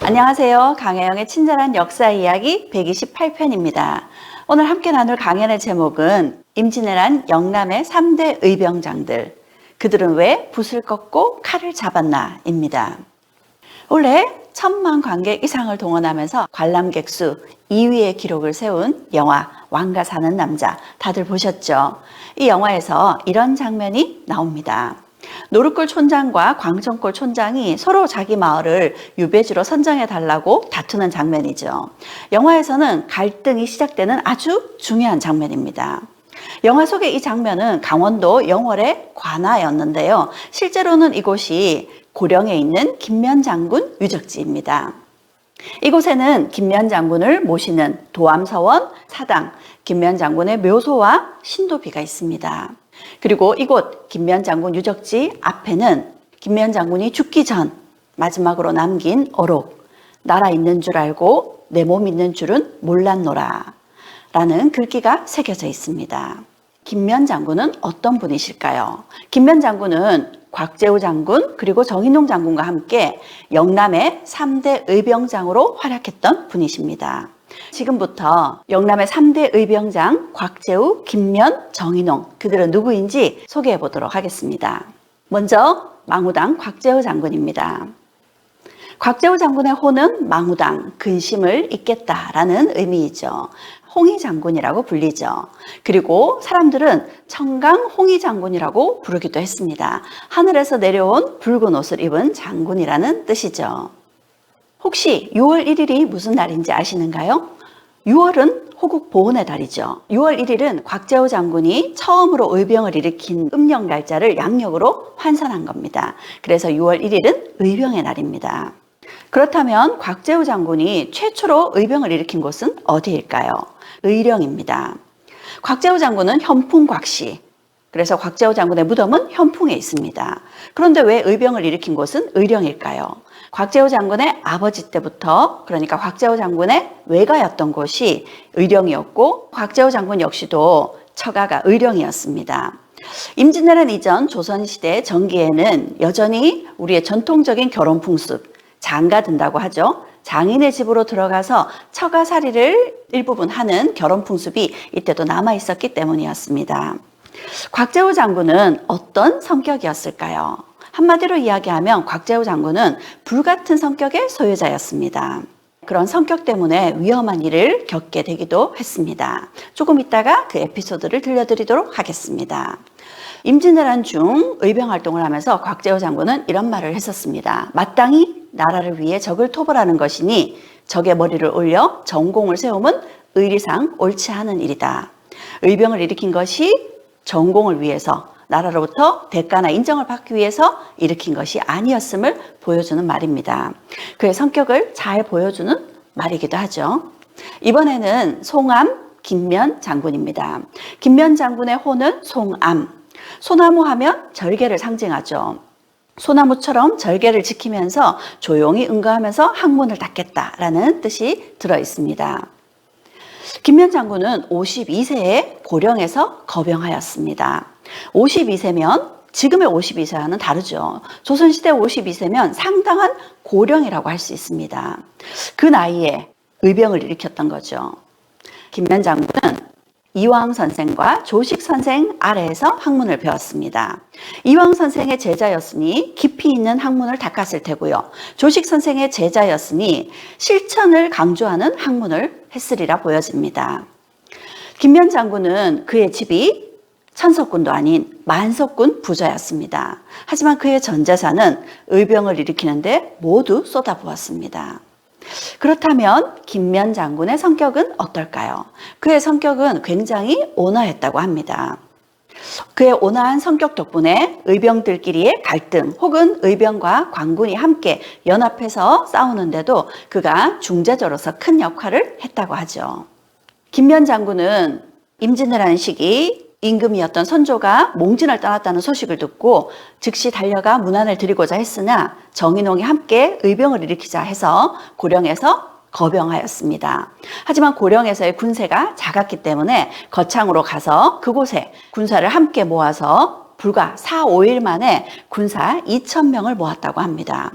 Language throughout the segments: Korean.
안녕하세요. 강혜영의 친절한 역사 이야기 128편입니다. 오늘 함께 나눌 강연의 제목은 임진왜란 영남의 3대 의병장들, 그들은 왜 붓을 꺾고 칼을 잡았나 입니다. 올해 1000만 관객 이상을 동원하면서 관람객 수 2위의 기록을 세운 영화 왕가 사는 남자, 다들 보셨죠? 이 영화에서 이런 장면이 나옵니다. 노릇골 촌장과 광천골 촌장이 서로 자기 마을을 유배지로 선정해 달라고 다투는 장면이죠. 영화에서는 갈등이 시작되는 아주 중요한 장면입니다. 영화 속의 이 장면은 강원도 영월의 관아였는데요. 실제로는 이곳이 고령에 있는 김면 장군 유적지입니다. 이곳에는 김면 장군을 모시는 도암서원, 사당, 김면 장군의 묘소와 신도비가 있습니다. 그리고 이곳 김면 장군 유적지 앞에는 김면 장군이 죽기 전 마지막으로 남긴 어록, 나라 있는 줄 알고 내 몸 있는 줄은 몰랐노라 라는 글귀가 새겨져 있습니다. 김면 장군은 어떤 분이실까요? 김면 장군은 곽재우 장군 그리고 정인홍 장군과 함께 영남의 3대 의병장으로 활약했던 분이십니다. 지금부터 영남의 3대 의병장 곽재우, 김면, 정인홍, 그들은 누구인지 소개해 보도록 하겠습니다. 먼저 망우당 곽재우 장군입니다. 곽재우 장군의 호는 망우당, 근심을 잇겠다라는 의미이죠. 홍희 장군이라고 불리죠. 그리고 사람들은 청강 홍희 장군이라고 부르기도 했습니다. 하늘에서 내려온 붉은 옷을 입은 장군이라는 뜻이죠. 혹시 6월 1일이 무슨 날인지 아시는가요? 6월은 호국 보훈의 달이죠. 6월 1일은 곽재우 장군이 처음으로 의병을 일으킨 음력 날짜를 양력으로 환산한 겁니다. 그래서 6월 1일은 의병의 날입니다. 그렇다면 곽재우 장군이 최초로 의병을 일으킨 곳은 어디일까요? 의령입니다. 곽재우 장군은 현풍곽씨, 그래서 곽재우 장군의 무덤은 현풍에 있습니다. 그런데 왜 의병을 일으킨 곳은 의령일까요? 곽재우 장군의 아버지 때부터, 그러니까 곽재우 장군의 외가였던 곳이 의령이었고 곽재우 장군 역시도 처가가 의령이었습니다. 임진왜란 이전 조선시대 전기에는 여전히 우리의 전통적인 결혼 풍습, 장가 든다고 하죠. 장인의 집으로 들어가서 처가살이를 일부분 하는 결혼 풍습이 이때도 남아 있었기 때문이었습니다. 곽재우 장군은 어떤 성격이었을까요? 한마디로 이야기하면 곽재우 장군은 불같은 성격의 소유자였습니다. 그런 성격 때문에 위험한 일을 겪게 되기도 했습니다. 조금 이따가 그 에피소드를 들려드리도록 하겠습니다. 임진왜란 중 의병 활동을 하면서 곽재우 장군은 이런 말을 했었습니다. 마땅히 나라를 위해 적을 토벌하는 것이니 적의 머리를 올려 전공을 세우면 의리상 옳지 않은 일이다. 의병을 일으킨 것이 전공을 위해서, 나라로부터 대가나 인정을 받기 위해서 일으킨 것이 아니었음을 보여주는 말입니다. 그의 성격을 잘 보여주는 말이기도 하죠. 이번에는 송암 김면 장군입니다. 김면 장군의 호는 송암. 소나무 하면 절개를 상징하죠. 소나무처럼 절개를 지키면서 조용히 응거하면서 학문을 닦겠다라는 뜻이 들어 있습니다. 김면 장군은 52세에 고령에서 거병하였습니다. 52세면 지금의 52세와는 다르죠. 조선시대 52세면 상당한 고령이라고 할 수 있습니다. 그 나이에 의병을 일으켰던 거죠. 김면 장군은 이황 선생과 조식 선생 아래에서 학문을 배웠습니다. 이황 선생의 제자였으니 깊이 있는 학문을 닦았을 테고요. 조식 선생의 제자였으니 실천을 강조하는 학문을 했으리라 보여집니다. 김면 장군은 그의 집이 천석군도 아닌 만석군 부자였습니다. 하지만 그의 전 재산은 의병을 일으키는데 모두 쏟아부었습니다. 그렇다면 김면 장군의 성격은 어떨까요? 그의 성격은 굉장히 온화했다고 합니다. 그의 온화한 성격 덕분에 의병들끼리의 갈등 혹은 의병과 관군이 함께 연합해서 싸우는데도 그가 중재자로서 큰 역할을 했다고 하죠. 김면 장군은 임진왜란 시기 임금이었던 선조가 몽진을 떠났다는 소식을 듣고 즉시 달려가 문안을 드리고자 했으나 정인홍이 함께 의병을 일으키자 해서 고령에서 거병하였습니다. 하지만 고령에서의 군세가 작았기 때문에 거창으로 가서 그곳에 군사를 함께 모아서 불과 4, 5일 만에 군사 2,000명을 모았다고 합니다.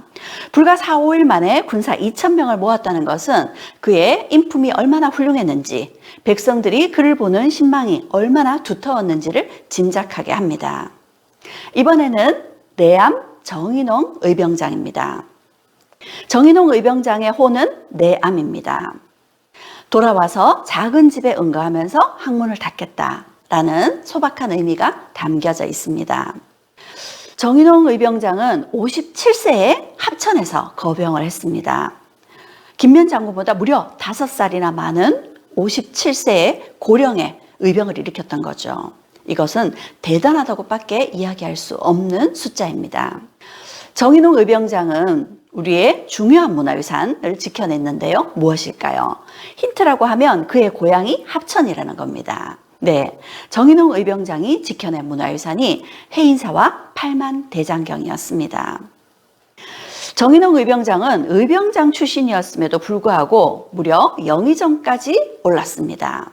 불과 4, 5일 만에 군사 2,000명을 모았다는 것은 그의 인품이 얼마나 훌륭했는지, 백성들이 그를 보는 신망이 얼마나 두터웠는지를 짐작하게 합니다. 이번에는 내암 정인홍 의병장입니다. 정인홍 의병장의 호는 내암입니다. 돌아와서 작은 집에 응거하면서 학문을 닦겠다라는 소박한 의미가 담겨져 있습니다. 정인홍 의병장은 57세에 합천에서 거병을 했습니다. 김면 장군보다 무려 5살이나 많은 57세의 고령의 의병을 일으켰던 거죠. 이것은 대단하다고밖에 이야기할 수 없는 숫자입니다. 정인홍 의병장은 우리의 중요한 문화유산을 지켜냈는데요. 무엇일까요? 힌트라고 하면 그의 고향이 합천이라는 겁니다. 네, 정인홍 의병장이 지켜낸 문화유산이 해인사와 팔만대장경이었습니다. 정인홍 의병장은 의병장 출신이었음에도 불구하고 무려 영의정까지 올랐습니다.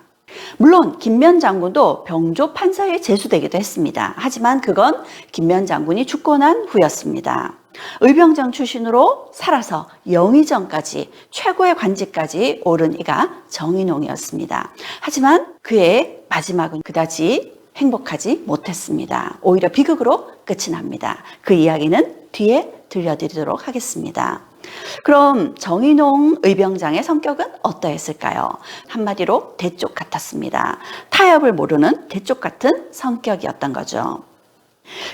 물론 김면 장군도 병조 판사에 제수되기도 했습니다. 하지만 그건 김면 장군이 죽고 난 후였습니다. 의병장 출신으로 살아서 영의정까지 최고의 관직까지 오른 이가 정인홍이었습니다. 하지만 그의 마지막은 그다지 행복하지 못했습니다. 오히려 비극으로 끝이 납니다. 그 이야기는 뒤에 들려드리도록 하겠습니다. 그럼 정인홍 의병장의 성격은 어떠했을까요? 한마디로 대쪽 같았습니다. 타협을 모르는 대쪽 같은 성격이었던 거죠.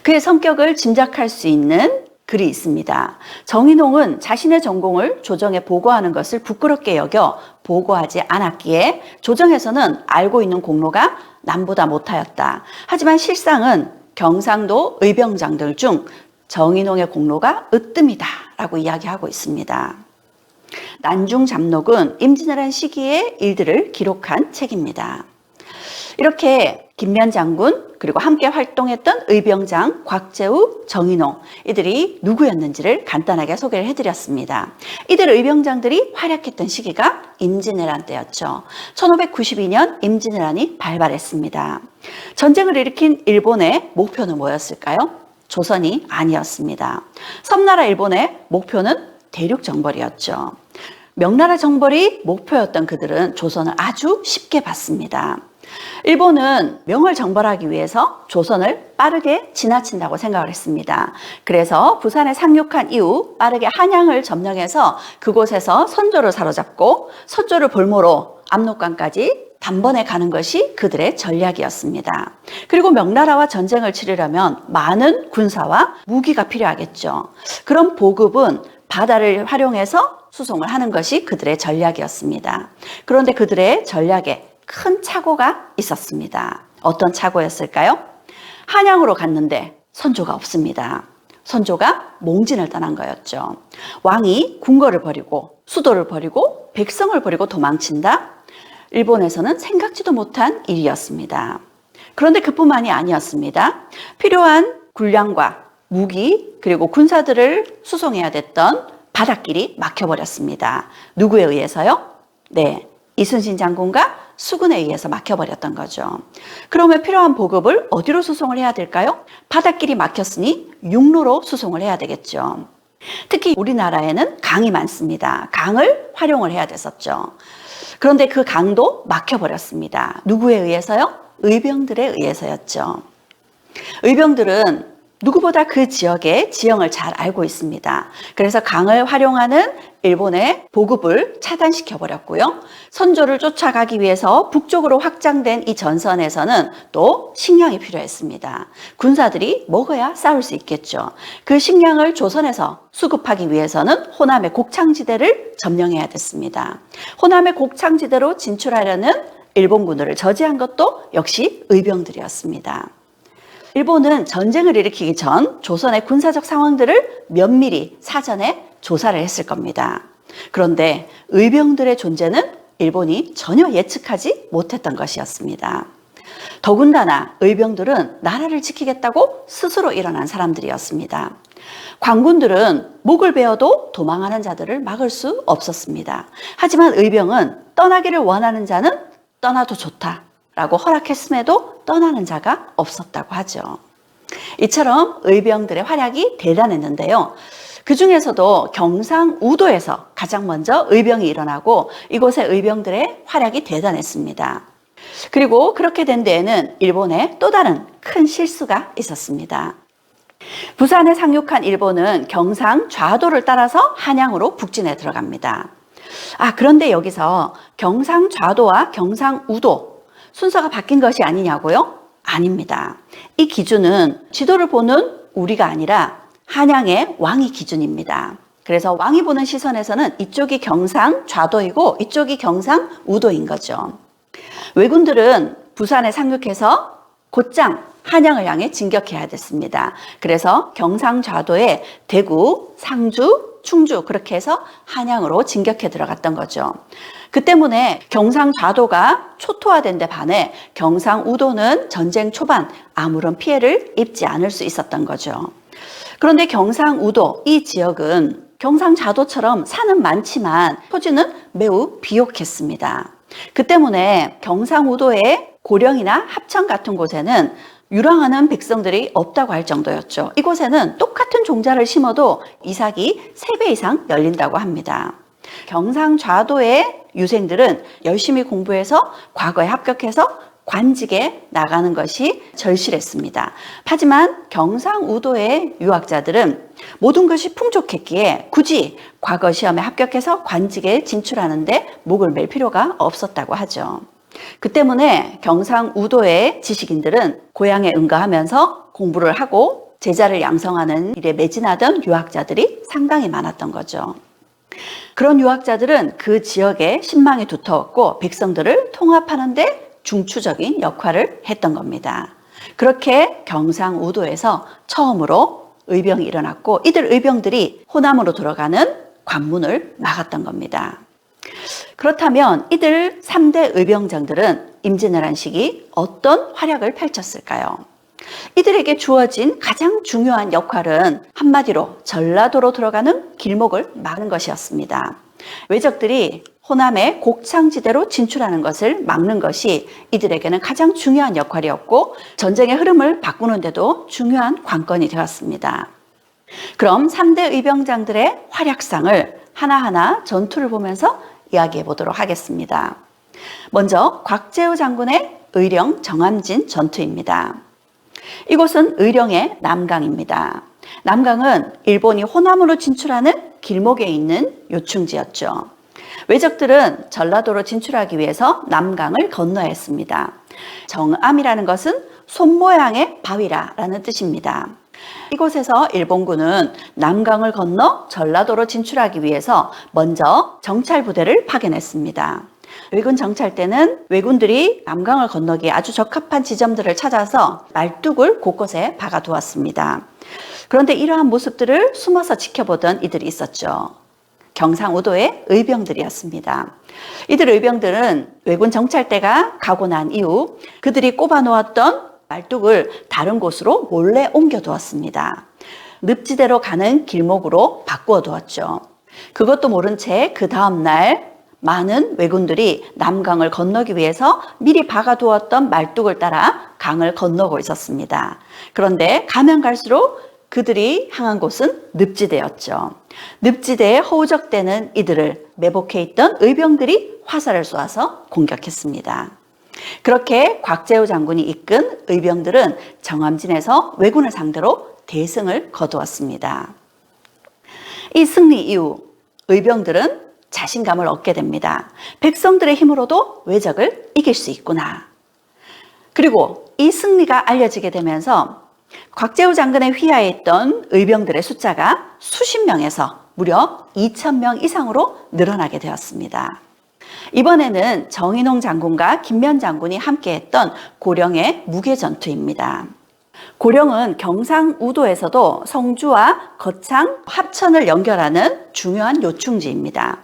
그의 성격을 짐작할 수 있는 글이 있습니다. 정인홍은 자신의 전공을 조정에 보고하는 것을 부끄럽게 여겨 보고하지 않았기에 조정에서는 알고 있는 공로가 남보다 못하였다. 하지만 실상은 경상도 의병장들 중 정인홍의 공로가 으뜸이다 라고 이야기하고 있습니다. 난중잡록은 임진왜란 시기의 일들을 기록한 책입니다. 이렇게 김면 장군 그리고 함께 활동했던 의병장 곽재우, 정인홍 이들이 누구였는지를 간단하게 소개를 해드렸습니다. 이들 의병장들이 활약했던 시기가 임진왜란 때였죠. 1592년 임진왜란이 발발했습니다. 전쟁을 일으킨 일본의 목표는 뭐였을까요? 조선이 아니었습니다. 섬나라 일본의 목표는 대륙 정벌이었죠. 명나라 정벌이 목표였던 그들은 조선을 아주 쉽게 봤습니다. 일본은 명을 정벌하기 위해서 조선을 빠르게 지나친다고 생각을 했습니다. 그래서 부산에 상륙한 이후 빠르게 한양을 점령해서 그곳에서 선조를 사로잡고 선조를 볼모로 압록강까지 단번에 가는 것이 그들의 전략이었습니다. 그리고 명나라와 전쟁을 치르려면 많은 군사와 무기가 필요하겠죠. 그런 보급은 바다를 활용해서 수송을 하는 것이 그들의 전략이었습니다. 그런데 그들의 전략에 큰 착오가 있었습니다. 어떤 착오였을까요? 한양으로 갔는데 선조가 없습니다. 선조가 몽진을 떠난 거였죠. 왕이 궁궐을 버리고 수도를 버리고 백성을 버리고 도망친다? 일본에서는 생각지도 못한 일이었습니다. 그런데 그뿐만이 아니었습니다. 필요한 군량과 무기 그리고 군사들을 수송해야 됐던 바닷길이 막혀버렸습니다. 누구에 의해서요? 네, 이순신 장군과 수군에 의해서 막혀버렸던 거죠. 그러면 필요한 보급을 어디로 수송을 해야 될까요? 바닷길이 막혔으니 육로로 수송을 해야 되겠죠. 특히 우리나라에는 강이 많습니다. 강을 활용을 해야 됐었죠. 그런데 그 강도 막혀버렸습니다. 누구에 의해서요? 의병들에 의해서였죠. 의병들은 누구보다 그 지역의 지형을 잘 알고 있습니다. 그래서 강을 활용하는 일본의 보급을 차단시켜버렸고요. 선조를 쫓아가기 위해서 북쪽으로 확장된 이 전선에서는 또 식량이 필요했습니다. 군사들이 먹어야 싸울 수 있겠죠. 그 식량을 조선에서 수급하기 위해서는 호남의 곡창지대를 점령해야 됐습니다. 호남의 곡창지대로 진출하려는 일본군들을 저지한 것도 역시 의병들이었습니다. 일본은 전쟁을 일으키기 전 조선의 군사적 상황들을 면밀히 사전에 조사를 했을 겁니다. 그런데 의병들의 존재는 일본이 전혀 예측하지 못했던 것이었습니다. 더군다나 의병들은 나라를 지키겠다고 스스로 일어난 사람들이었습니다. 관군들은 목을 베어도 도망하는 자들을 막을 수 없었습니다. 하지만 의병은 떠나기를 원하는 자는 떠나도 좋다 라고 허락했음에도 떠나는 자가 없었다고 하죠. 이처럼 의병들의 활약이 대단했는데요. 그 중에서도 경상우도에서 가장 먼저 의병이 일어나고 이곳의 의병들의 활약이 대단했습니다. 그리고 그렇게 된 데에는 일본의 또 다른 큰 실수가 있었습니다. 부산에 상륙한 일본은 경상 좌도를 따라서 한양으로 북진해 들어갑니다. 그런데 여기서 경상 좌도와 경상 우도 순서가 바뀐 것이 아니냐고요? 아닙니다. 이 기준은 지도를 보는 우리가 아니라 한양의 왕이 기준입니다. 그래서 왕이 보는 시선에서는 이쪽이 경상 좌도이고 이쪽이 경상 우도인 거죠. 왜군들은 부산에 상륙해서 곧장 한양을 향해 진격해야 됐습니다. 그래서 경상 좌도에 대구, 상주, 충주 그렇게 해서 한양으로 진격해 들어갔던 거죠. 그 때문에 경상 좌도가 초토화된 데 반해 경상 우도는 전쟁 초반 아무런 피해를 입지 않을 수 있었던 거죠. 그런데 경상 우도 이 지역은 경상 좌도처럼 산은 많지만 토지는 매우 비옥했습니다. 그 때문에 경상 우도의 고령이나 합천 같은 곳에는 유랑하는 백성들이 없다고 할 정도였죠. 이곳에는 똑같은 종자를 심어도 이삭이 3배 이상 열린다고 합니다. 경상 좌도의 유생들은 열심히 공부해서 과거에 합격해서 관직에 나가는 것이 절실했습니다. 하지만 경상우도의 유학자들은 모든 것이 풍족했기에 굳이 과거 시험에 합격해서 관직에 진출하는데 목을 맬 필요가 없었다고 하죠. 그 때문에 경상우도의 지식인들은 고향에 응가하면서 공부를 하고 제자를 양성하는 일에 매진하던 유학자들이 상당히 많았던 거죠. 그런 유학자들은 그 지역에 신망이 두터웠고 백성들을 통합하는 데 중추적인 역할을 했던 겁니다. 그렇게 경상우도에서 처음으로 의병이 일어났고 이들 의병들이 호남으로 들어가는 관문을 막았던 겁니다. 그렇다면 이들 3대 의병장들은 임진왜란 시기 어떤 활약을 펼쳤을까요? 이들에게 주어진 가장 중요한 역할은 한마디로 전라도로 들어가는 길목을 막는 것이었습니다. 왜적들이 호남의 곡창지대로 진출하는 것을 막는 것이 이들에게는 가장 중요한 역할이었고 전쟁의 흐름을 바꾸는데도 중요한 관건이 되었습니다. 그럼 3대 의병장들의 활약상을 하나하나 전투를 보면서 이야기해 보도록 하겠습니다. 먼저 곽재우 장군의 의령 정암진 전투입니다. 이곳은 의령의 남강입니다. 남강은 일본이 호남으로 진출하는 길목에 있는 요충지였죠. 왜적들은 전라도로 진출하기 위해서 남강을 건너야 했습니다. 정암이라는 것은 손 모양의 바위라는 뜻입니다. 이곳에서 일본군은 남강을 건너 전라도로 진출하기 위해서 먼저 정찰 부대를 파견했습니다. 왜군 정찰 때는 왜군들이 남강을 건너기에 아주 적합한 지점들을 찾아서 말뚝을 곳곳에 박아두었습니다. 그런데 이러한 모습들을 숨어서 지켜보던 이들이 있었죠. 경상우도의 의병들이었습니다. 이들 의병들은 왜군 정찰대가 가고 난 이후 그들이 꼽아놓았던 말뚝을 다른 곳으로 몰래 옮겨두었습니다. 늪지대로 가는 길목으로 바꾸어 두었죠. 그것도 모른 채 그 다음날 많은 왜군들이 남강을 건너기 위해서 미리 박아두었던 말뚝을 따라 강을 건너고 있었습니다. 그런데 가면 갈수록 그들이 향한 곳은 늪지대였죠. 늪지대에 허우적대는 이들을 매복해 있던 의병들이 화살을 쏘아서 공격했습니다. 그렇게 곽재우 장군이 이끈 의병들은 정암진에서 왜군을 상대로 대승을 거두었습니다. 이 승리 이후 의병들은 자신감을 얻게 됩니다. 백성들의 힘으로도 왜적을 이길 수 있구나. 그리고 이 승리가 알려지게 되면서 곽재우 장군의 휘하에 있던 의병들의 숫자가 수십 명에서 무려 2,000명 이상으로 늘어나게 되었습니다. 이번에는 정인홍 장군과 김면 장군이 함께했던 고령의 무계전투입니다. 고령은 경상우도에서도 성주와 거창, 합천을 연결하는 중요한 요충지입니다.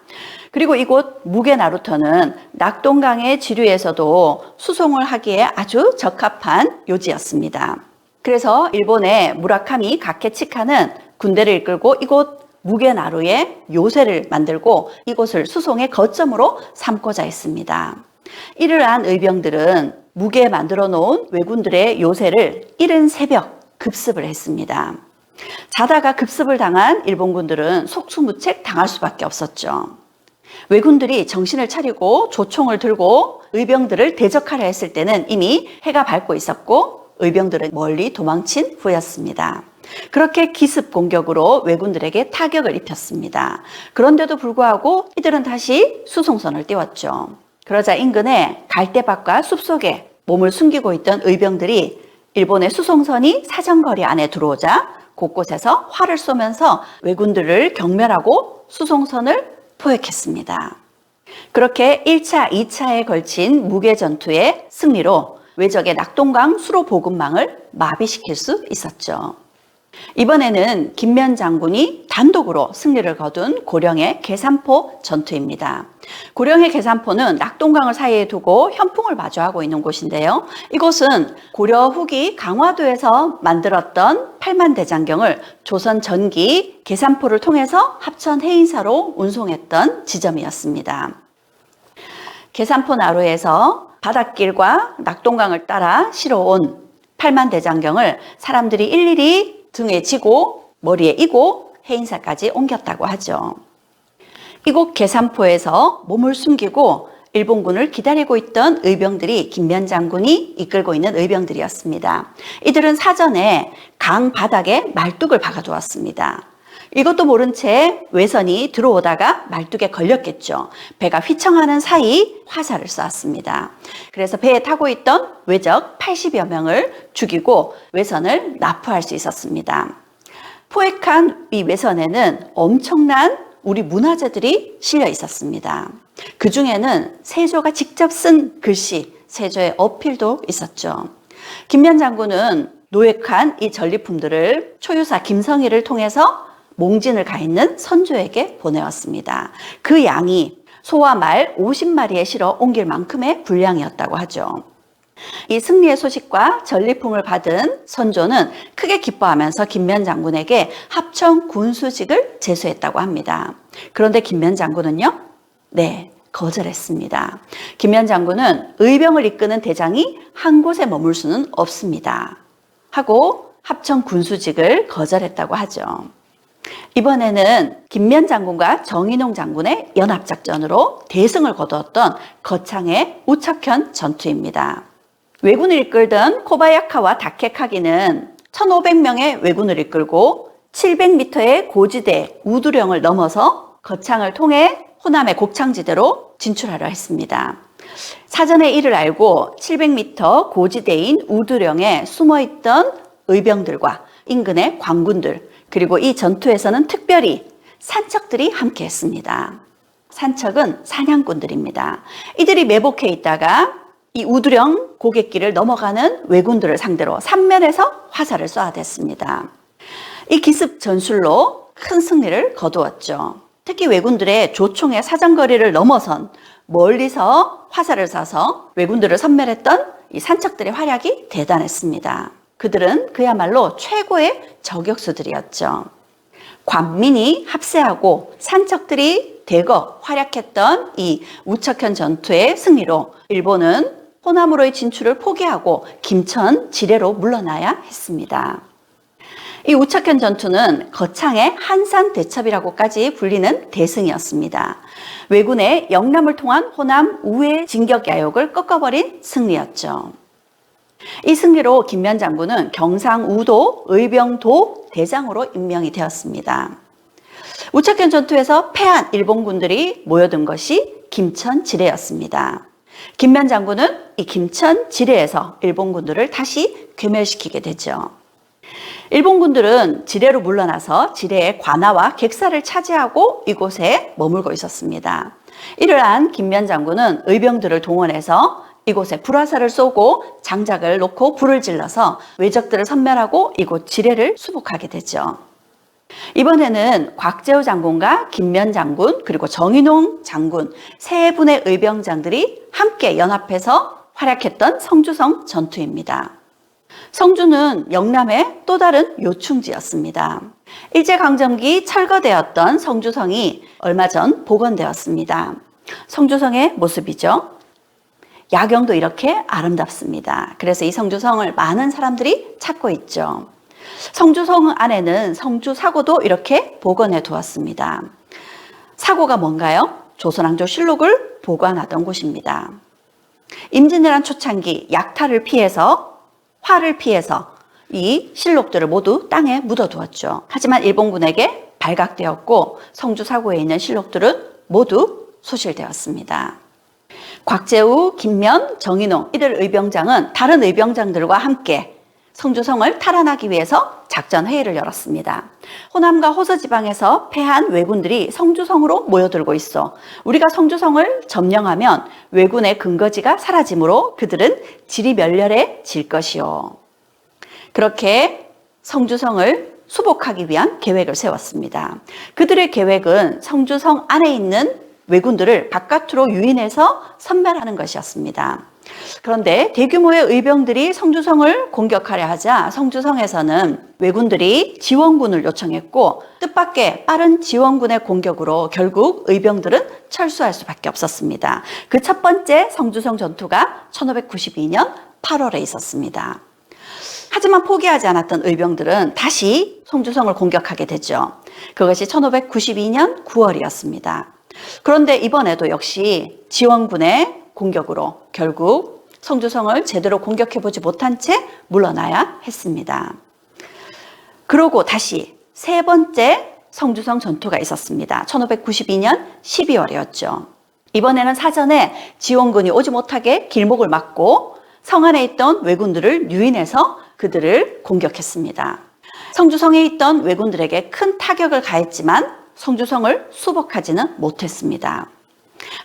그리고 이곳 무계나루터는 낙동강의 지류에서도 수송을 하기에 아주 적합한 요지였습니다. 그래서 일본의 무라카미 가케치카는 군대를 이끌고 이곳 무계나루에 요새를 만들고 이곳을 수송의 거점으로 삼고자 했습니다. 이를 안 의병들은 무게에 만들어 놓은 왜군들의 요새를 이른 새벽 급습을 했습니다. 자다가 급습을 당한 일본군들은 속수무책 당할 수밖에 없었죠. 왜군들이 정신을 차리고 조총을 들고 의병들을 대적하려 했을 때는 이미 해가 밝고 있었고 의병들은 멀리 도망친 후였습니다. 그렇게 기습 공격으로 왜군들에게 타격을 입혔습니다. 그런데도 불구하고 이들은 다시 수송선을 띄웠죠. 그러자 인근에 갈대밭과 숲속에 몸을 숨기고 있던 의병들이 일본의 수송선이 사정거리 안에 들어오자 곳곳에서 활을 쏘면서 왜군들을 경멸하고 수송선을 포획했습니다. 그렇게 1차, 2차에 걸친 무게 전투의 승리로 왜적의 낙동강 수로 보급망을 마비시킬 수 있었죠. 이번에는 김면 장군이 단독으로 승리를 거둔 고령의 계산포 전투입니다. 고령의 계산포는 낙동강을 사이에 두고 현풍을 마주하고 있는 곳인데요. 이곳은 고려 후기 강화도에서 만들었던 팔만대장경을 조선 전기 계산포를 통해서 합천 해인사로 운송했던 지점이었습니다. 계산포 나루에서 바닷길과 낙동강을 따라 실어온 팔만대장경을 사람들이 일일이 등에 지고 머리에 이고 해인사까지 옮겼다고 하죠. 이곳 계산포에서 몸을 숨기고 일본군을 기다리고 있던 의병들이 김면 장군이 이끌고 있는 의병들이었습니다. 이들은 사전에 강 바닥에 말뚝을 박아두었습니다. 이것도 모른 채 외선이 들어오다가 말뚝에 걸렸겠죠. 배가 휘청하는 사이 화살을 쐈습니다. 그래서 배에 타고 있던 왜적 80여 명을 죽이고 외선을 납포할 수 있었습니다. 포획한 이 외선에는 엄청난 우리 문화재들이 실려 있었습니다. 그 중에는 세조가 직접 쓴 글씨, 세조의 어필도 있었죠. 김면 장군은 노획한 이 전리품들을 초유사 김성희를 통해서 몽진을 가 있는 선조에게 보내왔습니다. 그 양이 소와 말 50마리에 실어 옮길 만큼의 분량이었다고 하죠. 이 승리의 소식과 전리품을 받은 선조는 크게 기뻐하면서 김면 장군에게 합천 군수직을 제수했다고 합니다. 그런데 김면 장군은요? 네, 거절했습니다. 김면 장군은 의병을 이끄는 대장이 한 곳에 머물 수는 없습니다. 하고 합천 군수직을 거절했다고 하죠. 이번에는 김면 장군과 정인홍 장군의 연합작전으로 대승을 거두었던 거창의 우척현 전투입니다. 왜군을 이끌던 코바야카와 다케카기는 1,500명의 왜군을 이끌고 700m의 고지대 우두령을 넘어서 거창을 통해 호남의 곡창지대로 진출하려 했습니다. 사전에 이를 알고 700m 고지대인 우두령에 숨어있던 의병들과 인근의 관군들 그리고 이 전투에서는 특별히 산척들이 함께했습니다. 산척은 사냥꾼들입니다. 이들이 매복해 있다가 이 우두령 고갯길을 넘어가는 왜군들을 상대로 삼면에서 화살을 쏘아댔습니다. 이 기습 전술로 큰 승리를 거두었죠. 특히 왜군들의 조총의 사정거리를 넘어선 멀리서 화살을 쏴서 왜군들을 섬멸했던 이 산척들의 활약이 대단했습니다. 그들은 그야말로 최고의 저격수들이었죠. 관민이 합세하고 산척들이 대거 활약했던 이 우척현 전투의 승리로 일본은 호남으로의 진출을 포기하고 김천, 지뢰로 물러나야 했습니다. 이 우척현 전투는 거창의 한산대첩이라고까지 불리는 대승이었습니다. 왜군의 영남을 통한 호남 우회 진격 야욕을 꺾어버린 승리였죠. 이 승리로 김면 장군은 경상우도 의병도 대장으로 임명이 되었습니다. 우척현 전투에서 패한 일본군들이 모여든 것이 김천 지뢰였습니다. 김면 장군은 이 김천 지뢰에서 일본군들을 다시 괴멸시키게 되죠. 일본군들은 지뢰로 물러나서 지뢰의 관아와 객사를 차지하고 이곳에 머물고 있었습니다. 이를 안 김면 장군은 의병들을 동원해서 이곳에 불화살을 쏘고 장작을 놓고 불을 질러서 왜적들을 섬멸하고 이곳 지뢰를 수복하게 되죠. 이번에는 곽재우 장군과 김면 장군 그리고 정인홍 장군 세 분의 의병장들이 함께 연합해서 활약했던 성주성 전투입니다. 성주는 영남의 또 다른 요충지였습니다. 일제강점기 철거되었던 성주성이 얼마 전 복원되었습니다. 성주성의 모습이죠. 야경도 이렇게 아름답습니다. 그래서 이 성주성을 많은 사람들이 찾고 있죠. 성주성 안에는 성주사고도 이렇게 복원해 두었습니다. 사고가 뭔가요? 조선왕조실록을 보관하던 곳입니다. 임진왜란 초창기 약탈을 피해서, 화를 피해서 이 실록들을 모두 땅에 묻어두었죠. 하지만 일본군에게 발각되었고 성주사고에 있는 실록들은 모두 소실되었습니다. 곽재우, 김면, 정인홍 이들 의병장은 다른 의병장들과 함께 성주성을 탈환하기 위해서 작전회의를 열었습니다. 호남과 호서 지방에서 패한 왜군들이 성주성으로 모여들고 있어 우리가 성주성을 점령하면 왜군의 근거지가 사라지므로 그들은 지리멸렬해질 것이요. 그렇게 성주성을 수복하기 위한 계획을 세웠습니다. 그들의 계획은 성주성 안에 있는 왜군들을 바깥으로 유인해서 섬멸하는 것이었습니다. 그런데 대규모의 의병들이 성주성을 공격하려 하자 성주성에서는 왜군들이 지원군을 요청했고 뜻밖의 빠른 지원군의 공격으로 결국 의병들은 철수할 수밖에 없었습니다. 그 첫 번째 성주성 전투가 1592년 8월에 있었습니다. 하지만 포기하지 않았던 의병들은 다시 성주성을 공격하게 되죠. 그것이 1592년 9월이었습니다. 그런데 이번에도 역시 지원군의 공격으로 결국 성주성을 제대로 공격해보지 못한 채 물러나야 했습니다. 그러고 다시 세 번째 성주성 전투가 있었습니다. 1592년 12월이었죠. 이번에는 사전에 지원군이 오지 못하게 길목을 막고 성 안에 있던 왜군들을 유인해서 그들을 공격했습니다. 성주성에 있던 왜군들에게 큰 타격을 가했지만 성주성을 수복하지는 못했습니다.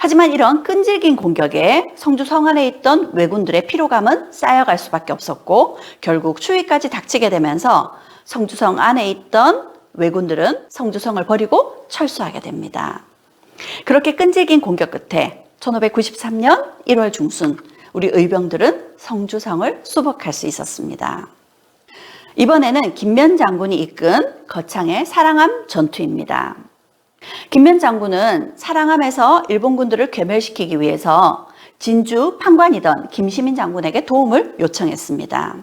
하지만 이런 끈질긴 공격에 성주성 안에 있던 왜군들의 피로감은 쌓여갈 수밖에 없었고 결국 추위까지 닥치게 되면서 성주성 안에 있던 왜군들은 성주성을 버리고 철수하게 됩니다. 그렇게 끈질긴 공격 끝에 1593년 1월 중순 우리 의병들은 성주성을 수복할 수 있었습니다. 이번에는 김면 장군이 이끈 거창의 사랑함 전투입니다. 김면 장군은 사랑함에서 일본군들을 괴멸시키기 위해서 진주 판관이던 김시민 장군에게 도움을 요청했습니다.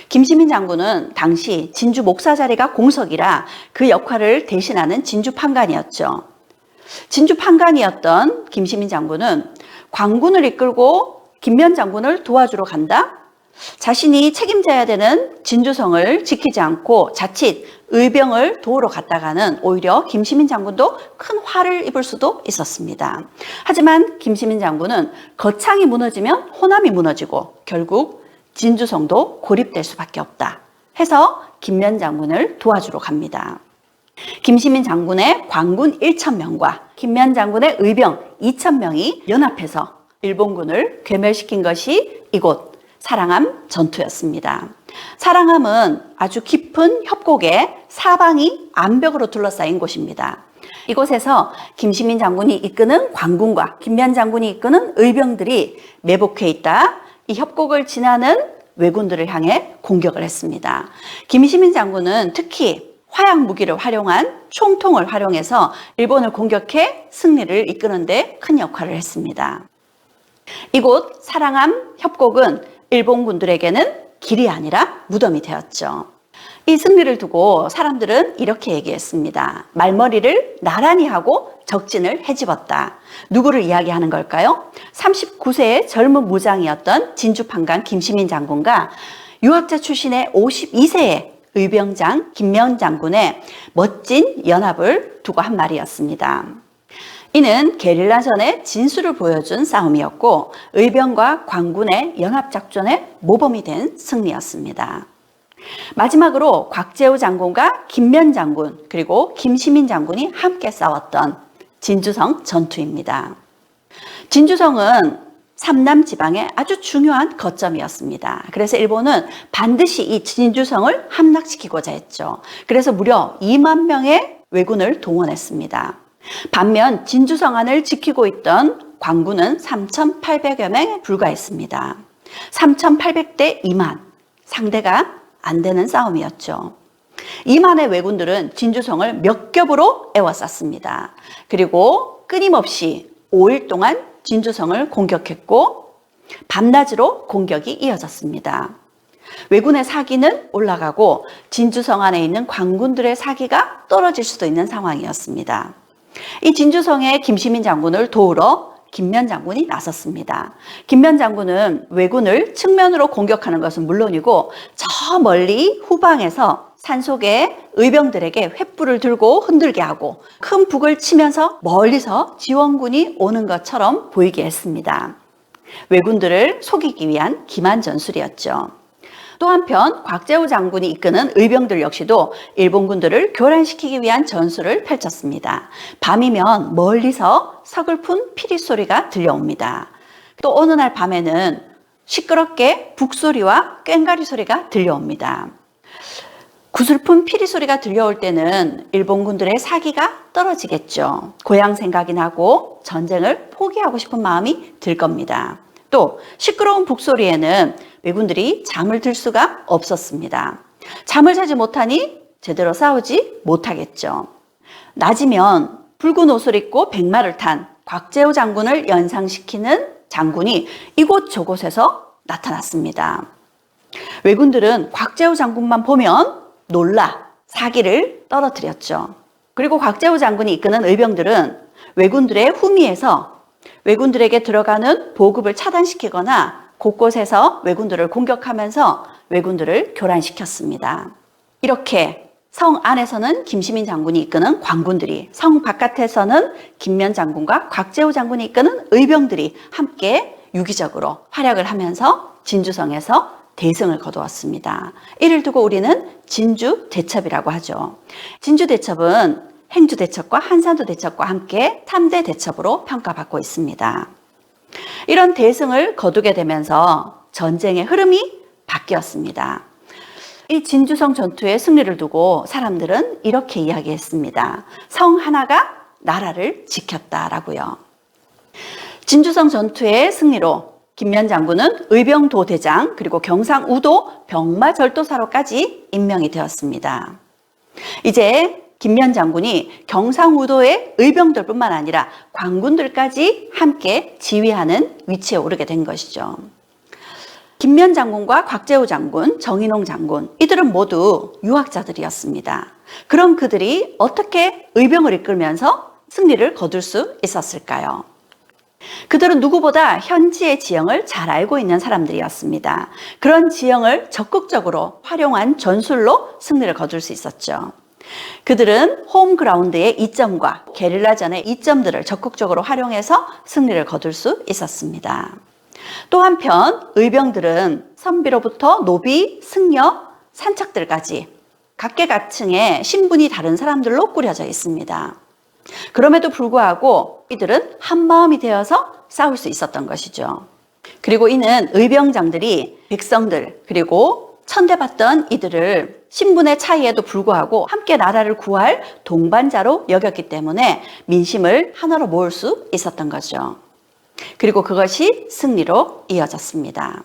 김시민 장군은 당시 진주 목사 자리가 공석이라 그 역할을 대신하는 진주 판관이었죠. 진주 판관이었던 김시민 장군은 광군을 이끌고 김면 장군을 도와주러 간다? 자신이 책임져야 되는 진주성을 지키지 않고 자칫 의병을 도우러 갔다가는 오히려 김시민 장군도 큰 화를 입을 수도 있었습니다. 하지만 김시민 장군은 거창이 무너지면 호남이 무너지고 결국 진주성도 고립될 수밖에 없다 해서 김면 장군을 도와주러 갑니다. 김시민 장군의 광군 1,000명과 김면 장군의 의병 2,000명이 연합해서 일본군을 괴멸시킨 것이 이곳 사랑함 전투였습니다. 사랑함은 아주 깊은 협곡에 사방이 암벽으로 둘러싸인 곳입니다. 이곳에서 김시민 장군이 이끄는 광군과 김면 장군이 이끄는 의병들이 매복해 있다 이 협곡을 지나는 왜군들을 향해 공격을 했습니다. 김시민 장군은 특히 화약 무기를 활용한 총통을 활용해서 일본을 공격해 승리를 이끄는 데 큰 역할을 했습니다. 이곳 사랑함 협곡은 일본군들에게는 길이 아니라 무덤이 되었죠. 이 승리를 두고 사람들은 이렇게 얘기했습니다. 말머리를 나란히 하고 적진을 헤집었다. 누구를 이야기하는 걸까요? 39세의 젊은 무장이었던 진주판관 김시민 장군과 유학자 출신의 52세의 의병장 김면 장군의 멋진 연합을 두고 한 말이었습니다. 이는 게릴라전의 진수를 보여준 싸움이었고 의병과 광군의 연합작전의 모범이 된 승리였습니다. 마지막으로 곽재우 장군과 김면 장군 그리고 김시민 장군이 함께 싸웠던 진주성 전투입니다. 진주성은 삼남 지방의 아주 중요한 거점이었습니다. 그래서 일본은 반드시 이 진주성을 함락시키고자 했죠. 그래서 무려 2만 명의 왜군을 동원했습니다. 반면 진주성 안을 지키고 있던 광군은 3,800여 명에 불과했습니다. 3,800대 2만, 상대가 안 되는 싸움이었죠. 2만의 왜군들은 진주성을 몇 겹으로 에워쌌습니다. 그리고 끊임없이 5일 동안 진주성을 공격했고 밤낮으로 공격이 이어졌습니다. 왜군의 사기는 올라가고 진주성 안에 있는 관군들의 사기가 떨어질 수도 있는 상황이었습니다. 이 진주성에 김시민 장군을 도우러 김면 장군이 나섰습니다. 김면 장군은 왜군을 측면으로 공격하는 것은 물론이고 저 멀리 후방에서 산속에 의병들에게 횃불을 들고 흔들게 하고 큰 북을 치면서 멀리서 지원군이 오는 것처럼 보이게 했습니다. 왜군들을 속이기 위한 기만 전술이었죠. 또 한편 곽재우 장군이 이끄는 의병들 역시도 일본군들을 교란시키기 위한 전술을 펼쳤습니다. 밤이면 멀리서 서글픈 피리 소리가 들려옵니다. 또 어느 날 밤에는 시끄럽게 북소리와 꽹과리 소리가 들려옵니다. 구슬픈 피리 소리가 들려올 때는 일본군들의 사기가 떨어지겠죠. 고향 생각이 나고 전쟁을 포기하고 싶은 마음이 들 겁니다. 또 시끄러운 북소리에는 왜군들이 잠을 들 수가 없었습니다. 잠을 자지 못하니 제대로 싸우지 못하겠죠. 낮이면 붉은 옷을 입고 백마를 탄 곽재우 장군을 연상시키는 장군이 이곳저곳에서 나타났습니다. 왜군들은 곽재우 장군만 보면 놀라 사기를 떨어뜨렸죠. 그리고 곽재우 장군이 이끄는 의병들은 왜군들의 후미에서 왜군들에게 들어가는 보급을 차단시키거나 곳곳에서 왜군들을 공격하면서 왜군들을 교란시켰습니다. 이렇게 성 안에서는 김시민 장군이 이끄는 관군들이, 성 바깥에서는 김면 장군과 곽재우 장군이 이끄는 의병들이 함께 유기적으로 활약을 하면서 진주성에서 대승을 거두었습니다. 이를 두고 우리는 진주대첩이라고 하죠. 진주대첩은 행주대첩과 한산도대첩과 함께 3대 대첩으로 평가받고 있습니다. 이런 대승을 거두게 되면서 전쟁의 흐름이 바뀌었습니다. 이 진주성 전투의 승리를 두고 사람들은 이렇게 이야기했습니다. 성 하나가 나라를 지켰다라고요. 진주성 전투의 승리로 김면 장군은 의병도대장 그리고 경상우도 병마절도사로까지 임명이 되었습니다. 이제 김면 장군이 경상우도의 의병들뿐만 아니라 관군들까지 함께 지휘하는 위치에 오르게 된 것이죠. 김면 장군과 곽재우 장군, 정인홍 장군, 이들은 모두 유학자들이었습니다. 그럼 그들이 어떻게 의병을 이끌면서 승리를 거둘 수 있었을까요? 그들은 누구보다 현지의 지형을 잘 알고 있는 사람들이었습니다. 그런 지형을 적극적으로 활용한 전술로 승리를 거둘 수 있었죠. 그들은 홈그라운드의 이점과 게릴라전의 이점들을 적극적으로 활용해서 승리를 거둘 수 있었습니다. 또 한편 의병들은 선비로부터 노비, 승려, 산척들까지 각계각층의 신분이 다른 사람들로 꾸려져 있습니다. 그럼에도 불구하고 이들은 한마음이 되어서 싸울 수 있었던 것이죠. 그리고 이는 의병장들이 백성들 그리고 천대받던 이들을 신분의 차이에도 불구하고 함께 나라를 구할 동반자로 여겼기 때문에 민심을 하나로 모을 수 있었던 거죠. 그리고 그것이 승리로 이어졌습니다.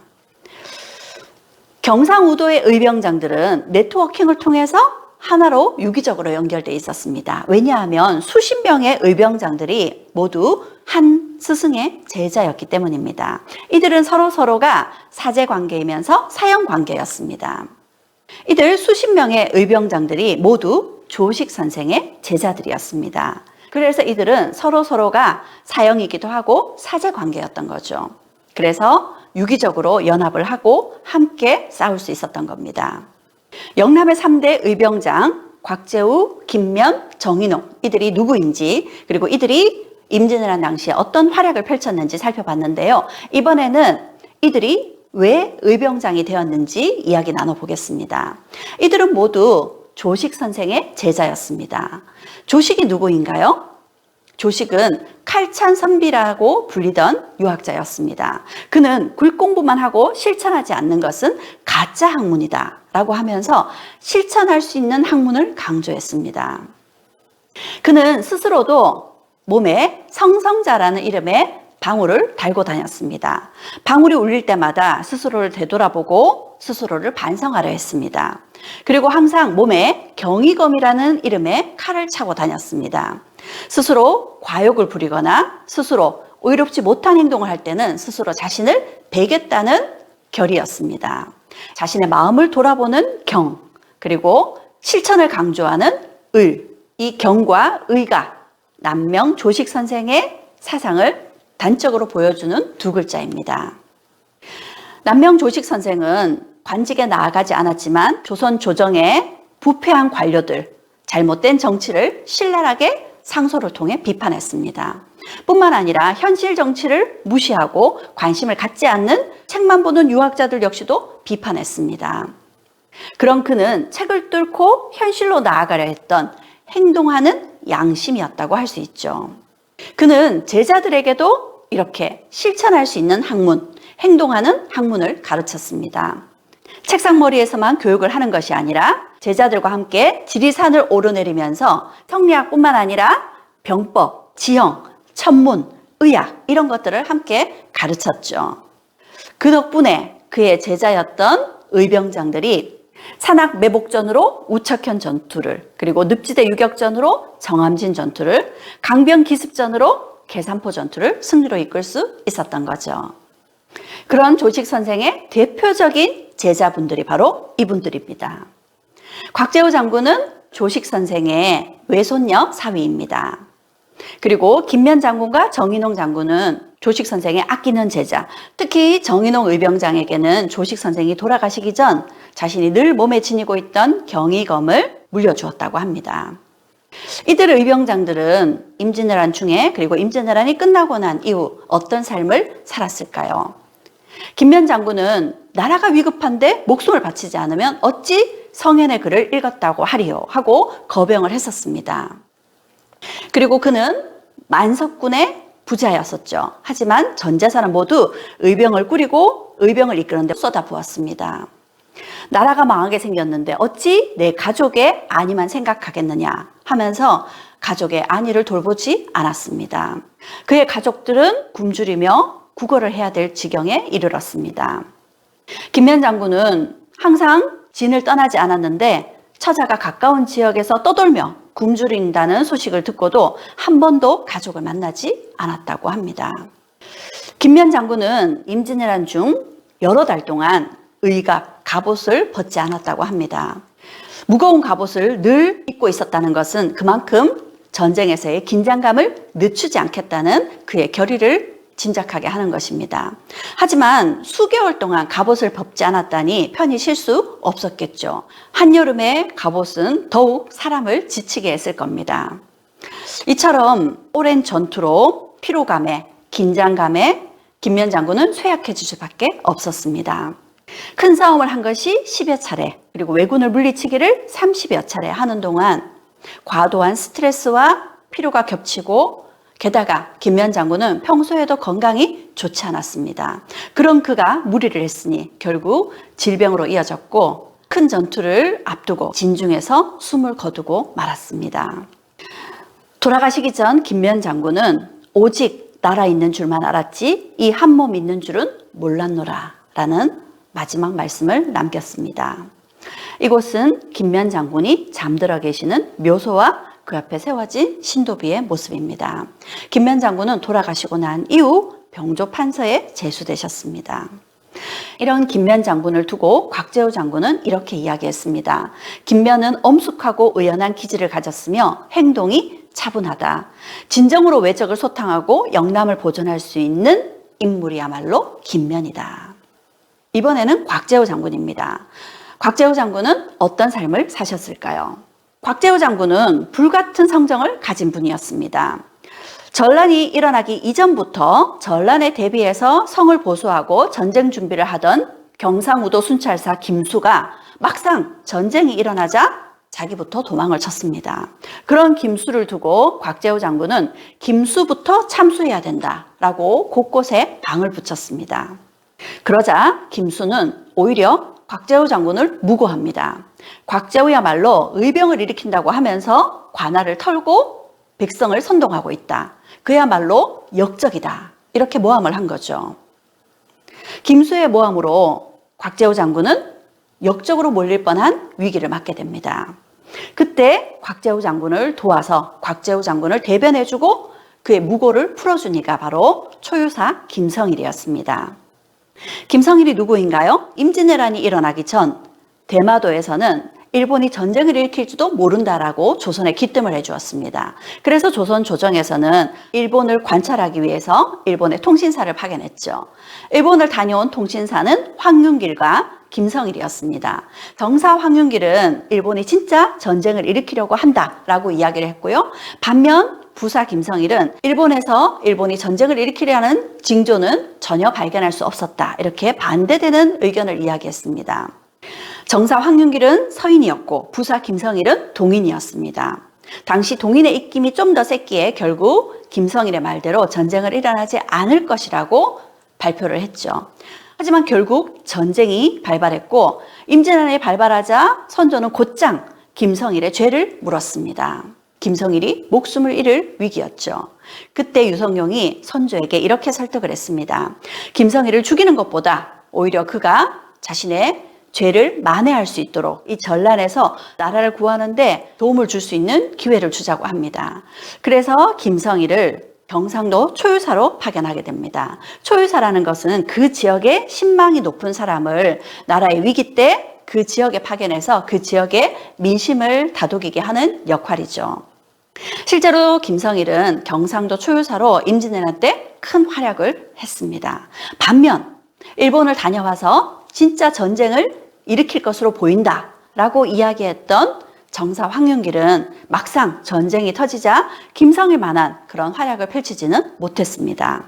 경상우도의 의병장들은 네트워킹을 통해서 하나로 유기적으로 연결되어 있었습니다. 왜냐하면 수십 명의 의병장들이 모두 한 스승의 제자였기 때문입니다. 이들은 서로가 사제관계이면서 사형관계였습니다. 이들 수십 명의 의병장들이 모두 조식 선생의 제자들이었습니다. 그래서 이들은 서로가 사형이기도 하고 사제관계였던 거죠. 그래서 유기적으로 연합을 하고 함께 싸울 수 있었던 겁니다. 영남의 3대 의병장 곽재우, 김면, 정인홍 이들이 누구인지 그리고 이들이 임진왜란 당시에 어떤 활약을 펼쳤는지 살펴봤는데요. 이번에는 이들이 왜 의병장이 되었는지 이야기 나눠보겠습니다. 이들은 모두 조식 선생의 제자였습니다. 조식이 누구인가요? 조식은 칼찬 선비라고 불리던 유학자였습니다. 그는 글 공부만 하고 실천하지 않는 것은 가짜 학문이다 라고 하면서 실천할 수 있는 학문을 강조했습니다. 그는 스스로도 몸에 성성자라는 이름의 방울을 달고 다녔습니다. 방울이 울릴 때마다 스스로를 되돌아보고 스스로를 반성하려 했습니다. 그리고 항상 몸에 경이검이라는 이름의 칼을 차고 다녔습니다. 스스로 과욕을 부리거나 스스로 의롭지 못한 행동을 할 때는 스스로 자신을 베겠다는 결이었습니다. 자신의 마음을 돌아보는 경, 그리고 실천을 강조하는 의, 이 경과 의가 남명 조식 선생의 사상을 단적으로 보여주는 두 글자입니다. 남명 조식 선생은 관직에 나아가지 않았지만 조선 조정의 부패한 관료들, 잘못된 정치를 신랄하게 상소를 통해 비판했습니다. 뿐만 아니라 현실 정치를 무시하고 관심을 갖지 않는 책만 보는 유학자들 역시도 비판했습니다. 그런 그는 책을 뚫고 현실로 나아가려 했던 행동하는 양심이었다고 할 수 있죠. 그는 제자들에게도 이렇게 실천할 수 있는 학문, 행동하는 학문을 가르쳤습니다. 책상머리에서만 교육을 하는 것이 아니라 제자들과 함께 지리산을 오르내리면서 성리학뿐만 아니라 병법, 지형, 천문, 의학 이런 것들을 함께 가르쳤죠. 그 덕분에 그의 제자였던 의병장들이 산악 매복전으로 우척현 전투를, 그리고 늪지대 유격전으로 정암진 전투를, 강변 기습전으로 계산포 전투를 승리로 이끌 수 있었던 거죠. 그런 조식 선생의 대표적인 제자분들이 바로 이분들입니다. 곽재우 장군은 조식 선생의 외손녀 사위입니다. 그리고 김면 장군과 정인홍 장군은 조식 선생의 아끼는 제자, 특히 정인홍 의병장에게는 조식 선생이 돌아가시기 전 자신이 늘 몸에 지니고 있던 경이검을 물려주었다고 합니다. 이들 의병장들은 임진왜란 중에, 그리고 임진왜란이 끝나고 난 이후 어떤 삶을 살았을까요? 김면 장군은 나라가 위급한데 목숨을 바치지 않으면 어찌 성현의 글을 읽었다고 하리요 하고 거병을 했었습니다. 그리고 그는 만석군의 부자였었죠. 하지만 전 재산은 모두 의병을 꾸리고 의병을 이끄는 데 쏟아부었습니다. 나라가 망하게 생겼는데 어찌 내 가족의 안위만 생각하겠느냐 하면서 가족의 안위를 돌보지 않았습니다. 그의 가족들은 굶주리며 구걸을 해야 될 지경에 이르렀습니다. 김면 장군은 항상 진을 떠나지 않았는데 처자가 가까운 지역에서 떠돌며 굶주린다는 소식을 듣고도 한 번도 가족을 만나지 않았다고 합니다. 김면 장군은 임진왜란 중 여러 달 동안 의갑, 갑옷을 벗지 않았다고 합니다. 무거운 갑옷을 늘 입고 있었다는 것은 그만큼 전쟁에서의 긴장감을 늦추지 않겠다는 그의 결의를 짐작하게 하는 것입니다. 하지만 수개월 동안 갑옷을 벗지 않았다니 편히 쉴 수 없었겠죠. 한여름에 갑옷은 더욱 사람을 지치게 했을 겁니다. 이처럼 오랜 전투로 피로감에, 긴장감에 김면 장군은 쇠약해질 수밖에 없었습니다. 큰 싸움을 한 것이 10여 차례, 그리고 왜군을 물리치기를 30여 차례 하는 동안 과도한 스트레스와 피로가 겹치고, 게다가 김면 장군은 평소에도 건강이 좋지 않았습니다. 그런 그가 무리를 했으니 결국 질병으로 이어졌고, 큰 전투를 앞두고 진중에서 숨을 거두고 말았습니다. 돌아가시기 전 김면 장군은 오직 나라 있는 줄만 알았지 이 한 몸 있는 줄은 몰랐노라 라는 마지막 말씀을 남겼습니다. 이곳은 김면 장군이 잠들어 계시는 묘소와 그 앞에 세워진 신도비의 모습입니다. 김면 장군은 돌아가시고 난 이후 병조 판서에 제수되셨습니다. 이런 김면 장군을 두고 곽재우 장군은 이렇게 이야기했습니다. 김면은 엄숙하고 의연한 기질을 가졌으며 행동이 차분하다. 진정으로 외적을 소탕하고 영남을 보존할 수 있는 인물이야말로 김면이다. 이번에는 곽재우 장군입니다. 곽재우 장군은 어떤 삶을 사셨을까요? 곽재우 장군은 불같은 성정을 가진 분이었습니다. 전란이 일어나기 이전부터 전란에 대비해서 성을 보수하고 전쟁 준비를 하던 경상우도 순찰사 김수가 막상 전쟁이 일어나자 자기부터 도망을 쳤습니다. 그런 김수를 두고 곽재우 장군은 김수부터 참수해야 된다라고 곳곳에 방을 붙였습니다. 그러자 김수는 오히려 곽재우 장군을 무고합니다. 곽재우야말로 의병을 일으킨다고 하면서 관할을 털고 백성을 선동하고 있다. 그야말로 역적이다. 이렇게 모함을 한 거죠. 김수의 모함으로 곽재우 장군은 역적으로 몰릴 뻔한 위기를 맞게 됩니다. 그때 곽재우 장군을 도와서 곽재우 장군을 대변해주고 그의 무고를 풀어준 이가 바로 초유사 김성일이었습니다. 김성일이 누구인가요? 임진왜란이 일어나기 전 대마도에서는 일본이 전쟁을 일으킬지도 모른다라고 조선에 기뜸을 해주었습니다. 그래서 조선 조정에서는 일본을 관찰하기 위해서 일본의 통신사를 파견했죠. 일본을 다녀온 통신사는 황윤길과 김성일이었습니다. 정사 황윤길은 일본이 진짜 전쟁을 일으키려고 한다라고 이야기를 했고요. 반면 부사 김성일은 일본이 전쟁을 일으키려는 징조는 전혀 발견할 수 없었다. 이렇게 반대되는 의견을 이야기했습니다. 정사 황윤길은 서인이었고 부사 김성일은 동인이었습니다. 당시 동인의 입김이 좀 더 셌기에 결국 김성일의 말대로 전쟁을 일어나지 않을 것이라고 발표를 했죠. 하지만 결국 전쟁이 발발했고 임진왜란이 발발하자 선조는 곧장 김성일의 죄를 물었습니다. 김성일이 목숨을 잃을 위기였죠. 그때 유성룡이 선조에게 이렇게 설득을 했습니다. 김성일을 죽이는 것보다 오히려 그가 자신의 죄를 만회할 수 있도록 이 전란에서 나라를 구하는데 도움을 줄 수 있는 기회를 주자고 합니다. 그래서 김성일을 경상도 초유사로 파견하게 됩니다. 초유사라는 것은 그 지역에 신망이 높은 사람을 나라의 위기 때 그 지역에 파견해서 그 지역의 민심을 다독이게 하는 역할이죠. 실제로 김성일은 경상도 초유사로 임진왜란 때 큰 활약을 했습니다. 반면 일본을 다녀와서 진짜 전쟁을 일으킬 것으로 보인다라고 이야기했던 정사 황윤길은 막상 전쟁이 터지자 김성일만한 그런 활약을 펼치지는 못했습니다.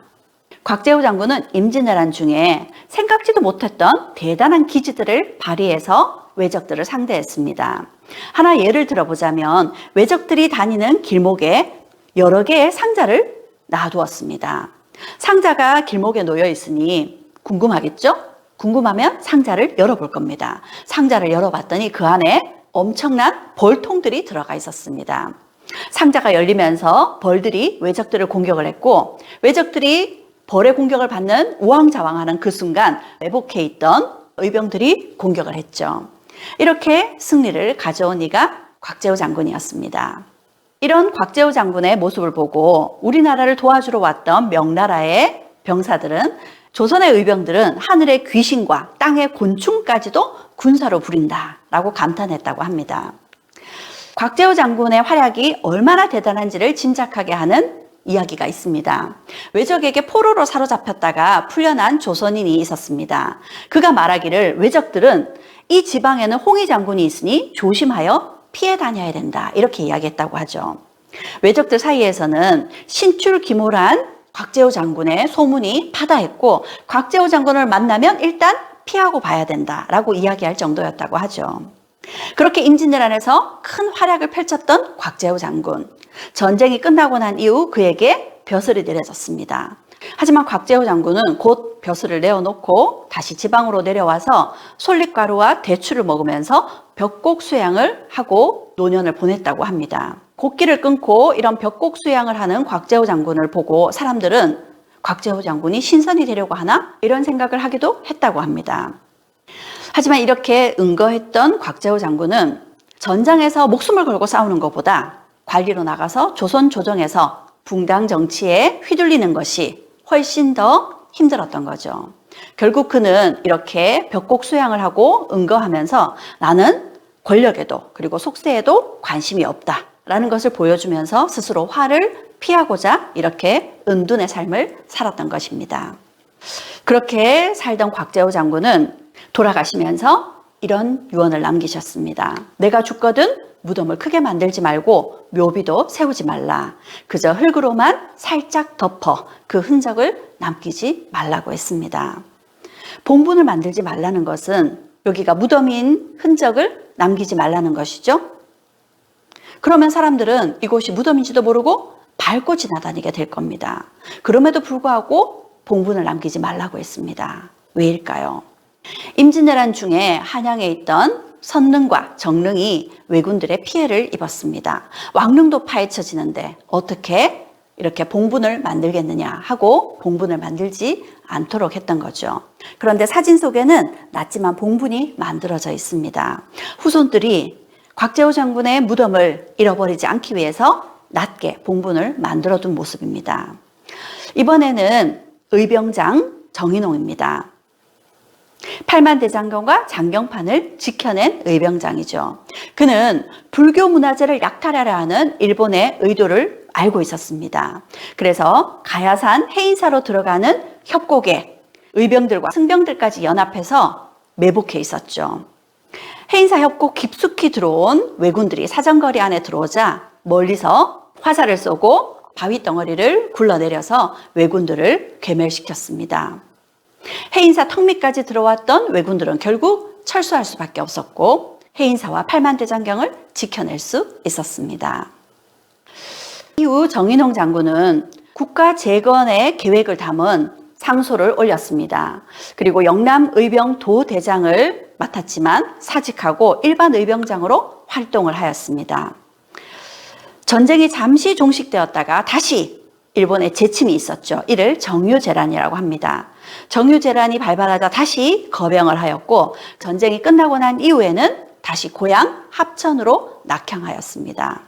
곽재우 장군은 임진왜란 중에 생각지도 못했던 대단한 기지들을 발휘해서 왜적들을 상대했습니다. 하나 예를 들어보자면 왜적들이 다니는 길목에 여러 개의 상자를 놔두었습니다. 상자가 길목에 놓여 있으니 궁금하겠죠? 궁금하면 상자를 열어볼 겁니다. 상자를 열어봤더니 그 안에 엄청난 벌통들이 들어가 있었습니다. 상자가 열리면서 벌들이 왜적들을 공격을 했고 왜적들이 벌의 공격을 받는 우왕좌왕하는 그 순간 매복해 있던 의병들이 공격을 했죠. 이렇게 승리를 가져온 이가 곽재우 장군이었습니다. 이런 곽재우 장군의 모습을 보고 우리나라를 도와주러 왔던 명나라의 병사들은 조선의 의병들은 하늘의 귀신과 땅의 곤충까지도 군사로 부린다라고 감탄했다고 합니다. 곽재우 장군의 활약이 얼마나 대단한지를 짐작하게 하는 이야기가 있습니다. 왜적에게 포로로 사로잡혔다가 풀려난 조선인이 있었습니다. 그가 말하기를 왜적들은 이 지방에는 홍위 장군이 있으니 조심하여 피해 다녀야 된다. 이렇게 이야기했다고 하죠. 왜적들 사이에서는 신출귀몰한 곽재우 장군의 소문이 파다했고 곽재우 장군을 만나면 일단 피하고 봐야 된다라고 이야기할 정도였다고 하죠. 그렇게 임진왜란에서 큰 활약을 펼쳤던 곽재우 장군. 전쟁이 끝나고 난 이후 그에게 벼슬이 내려졌습니다. 하지만 곽재우 장군은 곧 벼슬을 내어놓고 다시 지방으로 내려와서 솔잎가루와 대추를 먹으면서 벽곡 수양을 하고 노년을 보냈다고 합니다. 곡기를 끊고 이런 벽곡 수양을 하는 곽재우 장군을 보고 사람들은 곽재우 장군이 신선이 되려고 하나? 이런 생각을 하기도 했다고 합니다. 하지만 이렇게 응거했던 곽재우 장군은 전장에서 목숨을 걸고 싸우는 것보다 관리로 나가서 조선 조정에서 붕당 정치에 휘둘리는 것이 훨씬 더 힘들었던 거죠. 결국 그는 이렇게 벽곡 수양을 하고 응거하면서 나는 권력에도 그리고 속세에도 관심이 없다라는 것을 보여주면서 스스로 화를 피하고자 이렇게 은둔의 삶을 살았던 것입니다. 그렇게 살던 곽재우 장군은 돌아가시면서 이런 유언을 남기셨습니다. 내가 죽거든 무덤을 크게 만들지 말고 묘비도 세우지 말라. 그저 흙으로만 살짝 덮어 그 흔적을 남기지 말라고 했습니다. 봉분을 만들지 말라는 것은 여기가 무덤인 흔적을 남기지 말라는 것이죠. 그러면 사람들은 이곳이 무덤인지도 모르고 밟고 지나다니게 될 겁니다. 그럼에도 불구하고 봉분을 남기지 말라고 했습니다. 왜일까요? 임진왜란 중에 한양에 있던 선릉과 정릉이 왜군들의 피해를 입었습니다. 왕릉도 파헤쳐지는데 어떻게 이렇게 봉분을 만들겠느냐 하고 봉분을 만들지 않도록 했던 거죠. 그런데 사진 속에는 낮지만 봉분이 만들어져 있습니다. 후손들이 곽재우 장군의 무덤을 잃어버리지 않기 위해서 낮게 봉분을 만들어둔 모습입니다. 이번에는 의병장 정인홍입니다. 팔만대장경과 장경판을 지켜낸 의병장이죠. 그는 불교 문화재를 약탈하려 하는 일본의 의도를 알고 있었습니다. 그래서 가야산 해인사로 들어가는 협곡에 의병들과 승병들까지 연합해서 매복해 있었죠. 해인사 협곡 깊숙이 들어온 왜군들이 사정거리 안에 들어오자 멀리서 화살을 쏘고 바위 덩어리를 굴러내려서 왜군들을 괴멸시켰습니다. 해인사 턱 밑까지 들어왔던 왜군들은 결국 철수할 수밖에 없었고 해인사와 팔만대장경을 지켜낼 수 있었습니다. 이후 정인홍 장군은 국가 재건의 계획을 담은 상소를 올렸습니다. 그리고 영남 의병 도대장을 맡았지만 사직하고 일반 의병장으로 활동을 하였습니다. 전쟁이 잠시 종식되었다가 다시 일본의 재침이 있었죠. 이를 정유재란이라고 합니다. 정유재란이 발발하다 다시 거병을 하였고 전쟁이 끝나고 난 이후에는 다시 고향 합천으로 낙향하였습니다.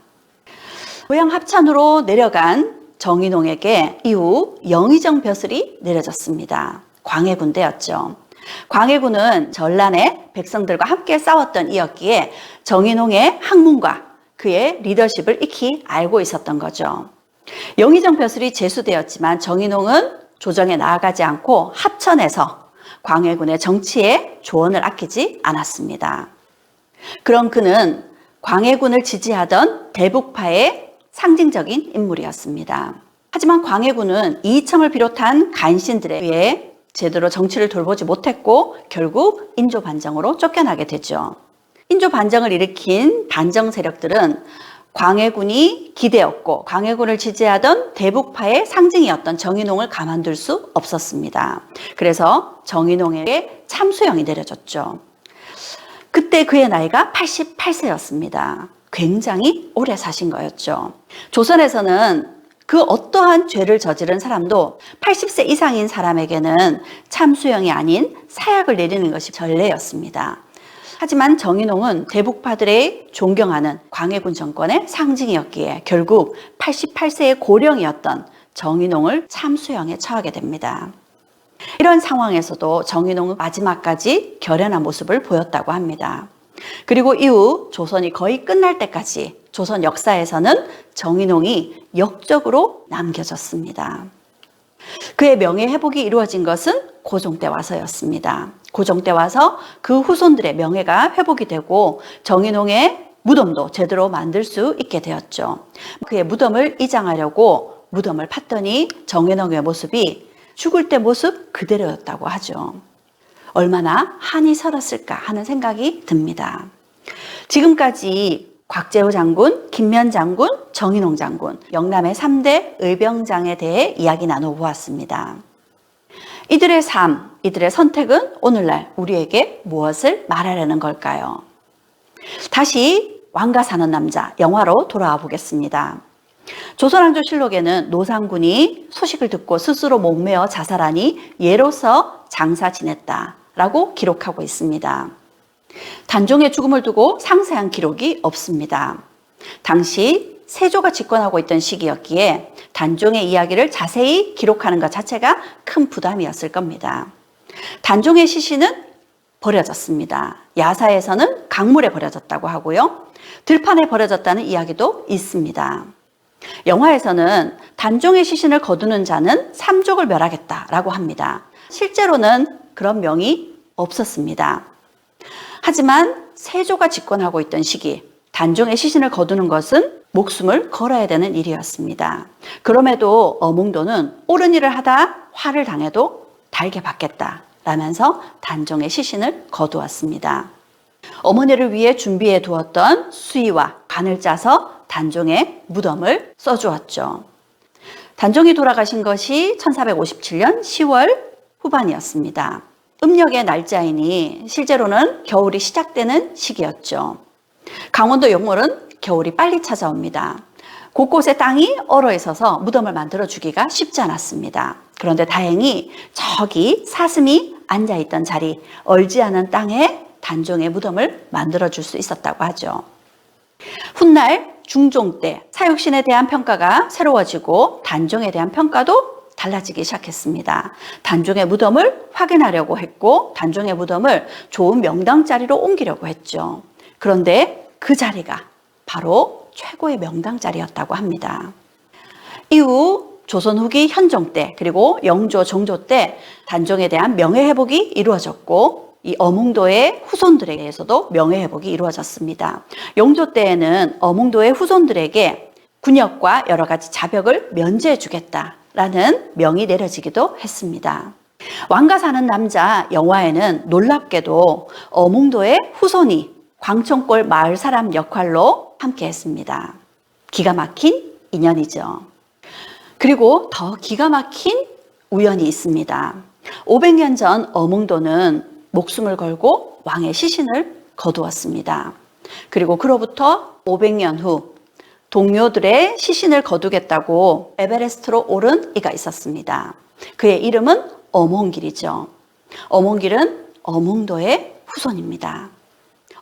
고향 합천으로 내려간 정인홍에게 이후 영의정 벼슬이 내려졌습니다. 광해군대였죠. 광해군은 전란의 백성들과 함께 싸웠던 이였기에 정인홍의 학문과 그의 리더십을 익히 알고 있었던 거죠. 영의정 벼슬이 제수되었지만 정인홍은 조정에 나아가지 않고 합천에서 광해군의 정치에 조언을 아끼지 않았습니다. 그런 그는 광해군을 지지하던 대북파의 상징적인 인물이었습니다. 하지만 광해군은 이청을 비롯한 간신들에 의해 제대로 정치를 돌보지 못했고 결국 인조 반정으로 쫓겨나게 되죠. 인조 반정을 일으킨 반정 세력들은 광해군이 기대였고 광해군을 지지하던 대북파의 상징이었던 정인홍을 가만둘 수 없었습니다. 그래서 정인홍에게 참수형이 내려졌죠. 그때 그의 나이가 88세였습니다. 굉장히 오래 사신 거였죠. 조선에서는 그 어떠한 죄를 저지른 사람도 80세 이상인 사람에게는 참수형이 아닌 사약을 내리는 것이 전례였습니다. 하지만 정인홍은 대북파들의 존경하는 광해군 정권의 상징이었기에 결국 88세의 고령이었던 정인홍을 참수형에 처하게 됩니다. 이런 상황에서도 정인홍은 마지막까지 결연한 모습을 보였다고 합니다. 그리고 이후 조선이 거의 끝날 때까지 조선 역사에서는 정인홍이 역적으로 남겨졌습니다. 그의 명예 회복이 이루어진 것은 고종 때 와서였습니다. 고종 때 와서 그 후손들의 명예가 회복이 되고 정인홍의 무덤도 제대로 만들 수 있게 되었죠. 그의 무덤을 이장하려고 무덤을 팠더니 정인홍의 모습이 죽을 때 모습 그대로였다고 하죠. 얼마나 한이 설었을까 하는 생각이 듭니다. 지금까지 곽재우 장군, 김면 장군, 정인홍 장군, 영남의 3대 의병장에 대해 이야기 나눠보았습니다. 이들의 삶, 이들의 선택은 오늘날 우리에게 무엇을 말하려는 걸까요? 다시 왕가 사는 남자 영화로 돌아와 보겠습니다. 조선왕조실록에는 노상군이 소식을 듣고 스스로 목매어 자살하니 예로서 장사 지냈다라고 기록하고 있습니다. 단종의 죽음을 두고 상세한 기록이 없습니다. 당시 세조가 집권하고 있던 시기였기에 단종의 이야기를 자세히 기록하는 것 자체가 큰 부담이었을 겁니다. 단종의 시신은 버려졌습니다. 야사에서는 강물에 버려졌다고 하고요. 들판에 버려졌다는 이야기도 있습니다. 영화에서는 단종의 시신을 거두는 자는 삼족을 멸하겠다라고 합니다. 실제로는 그런 명이 없었습니다. 하지만 세조가 집권하고 있던 시기 단종의 시신을 거두는 것은 목숨을 걸어야 되는 일이었습니다. 그럼에도 어몽도는 옳은 일을 하다 화를 당해도 달게 받겠다라면서 단종의 시신을 거두었습니다. 어머니를 위해 준비해 두었던 수의와 간을 짜서 단종의 무덤을 써주었죠. 단종이 돌아가신 것이 1457년 10월 후반이었습니다. 음력의 날짜이니 실제로는 겨울이 시작되는 시기였죠. 강원도 용월은 겨울이 빨리 찾아옵니다. 곳곳에 땅이 얼어 있어서 무덤을 만들어 주기가 쉽지 않았습니다. 그런데 다행히 저기 사슴이 앉아있던 자리, 얼지 않은 땅에 단종의 무덤을 만들어 줄 수 있었다고 하죠. 훗날 중종 때 사육신에 대한 평가가 새로워지고 단종에 대한 평가도 달라지기 시작했습니다. 단종의 무덤을 확인하려고 했고 단종의 무덤을 좋은 명당 자리로 옮기려고 했죠. 그런데 그 자리가 바로 최고의 명당 자리였다고 합니다. 이후 조선 후기 현종 때 그리고 영조, 정조 때 단종에 대한 명예회복이 이루어졌고 이 어몽도의 후손들에게서도 명예회복이 이루어졌습니다. 영조 때에는 어몽도의 후손들에게 군역과 여러 가지 자벽을 면제해 주겠다라는 명이 내려지기도 했습니다. 왕가 사는 남자 영화에는 놀랍게도 어몽도의 후손이 광천골 마을 사람 역할로 함께 했습니다. 기가 막힌 인연이죠. 그리고 더 기가 막힌 우연이 있습니다. 500년 전 어몽도는 목숨을 걸고 왕의 시신을 거두었습니다. 그리고 그로부터 500년 후 동료들의 시신을 거두겠다고 에베레스트로 오른 이가 있었습니다. 그의 이름은 어몽길이죠. 어몽길은 어몽도의 후손입니다.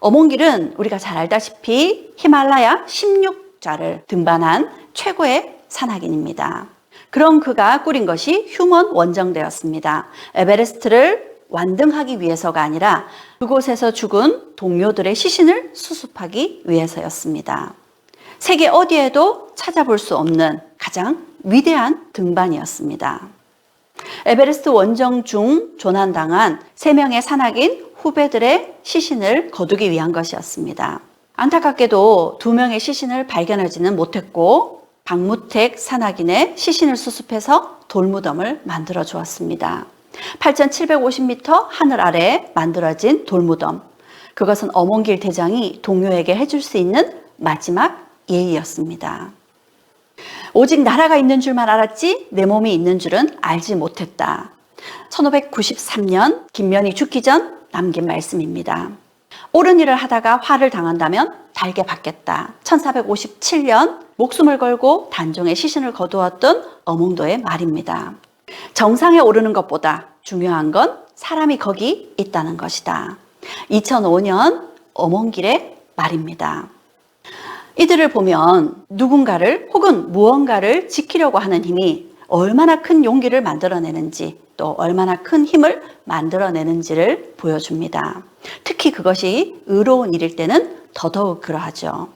어몽길은 우리가 잘 알다시피 히말라야 16자를 등반한 최고의 산악인입니다. 그런 그가 꾸린 것이 휴먼 원정대였습니다. 에베레스트를 완등하기 위해서가 아니라 그곳에서 죽은 동료들의 시신을 수습하기 위해서였습니다. 세계 어디에도 찾아볼 수 없는 가장 위대한 등반이었습니다. 에베레스트 원정 중 조난당한 3명의 산악인 후배들의 시신을 거두기 위한 것이었습니다. 안타깝게도 2명의 시신을 발견하지는 못했고 박무택 산악인의 시신을 수습해서 돌무덤을 만들어 주었습니다. 8,750m 하늘 아래 만들어진 돌무덤. 그것은 어몽길 대장이 동료에게 해줄 수 있는 마지막 예의였습니다. 오직 나라가 있는 줄만 알았지 내 몸이 있는 줄은 알지 못했다. 1593년 김면이 죽기 전 남긴 말씀입니다. 옳은 일을 하다가 화를 당한다면 달게 받겠다. 1457년 목숨을 걸고 단종의 시신을 거두었던 어몽도의 말입니다. 정상에 오르는 것보다 중요한 건 사람이 거기 있다는 것이다. 2005년 어몽길의 말입니다. 이들을 보면 누군가를 혹은 무언가를 지키려고 하는 힘이 얼마나 큰 용기를 만들어내는지 또 얼마나 큰 힘을 만들어내는지를 보여줍니다. 특히 그것이 의로운 일일 때는 더더욱 그러하죠.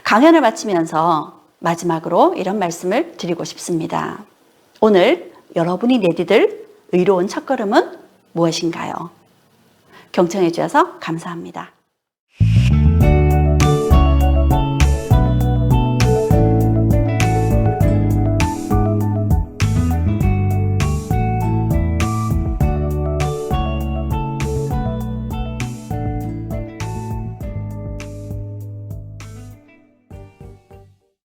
강연을 마치면서 마지막으로 이런 말씀을 드리고 싶습니다. 오늘 여러분이 내디딜 의로운 첫걸음은 무엇인가요? 경청해 주셔서 감사합니다.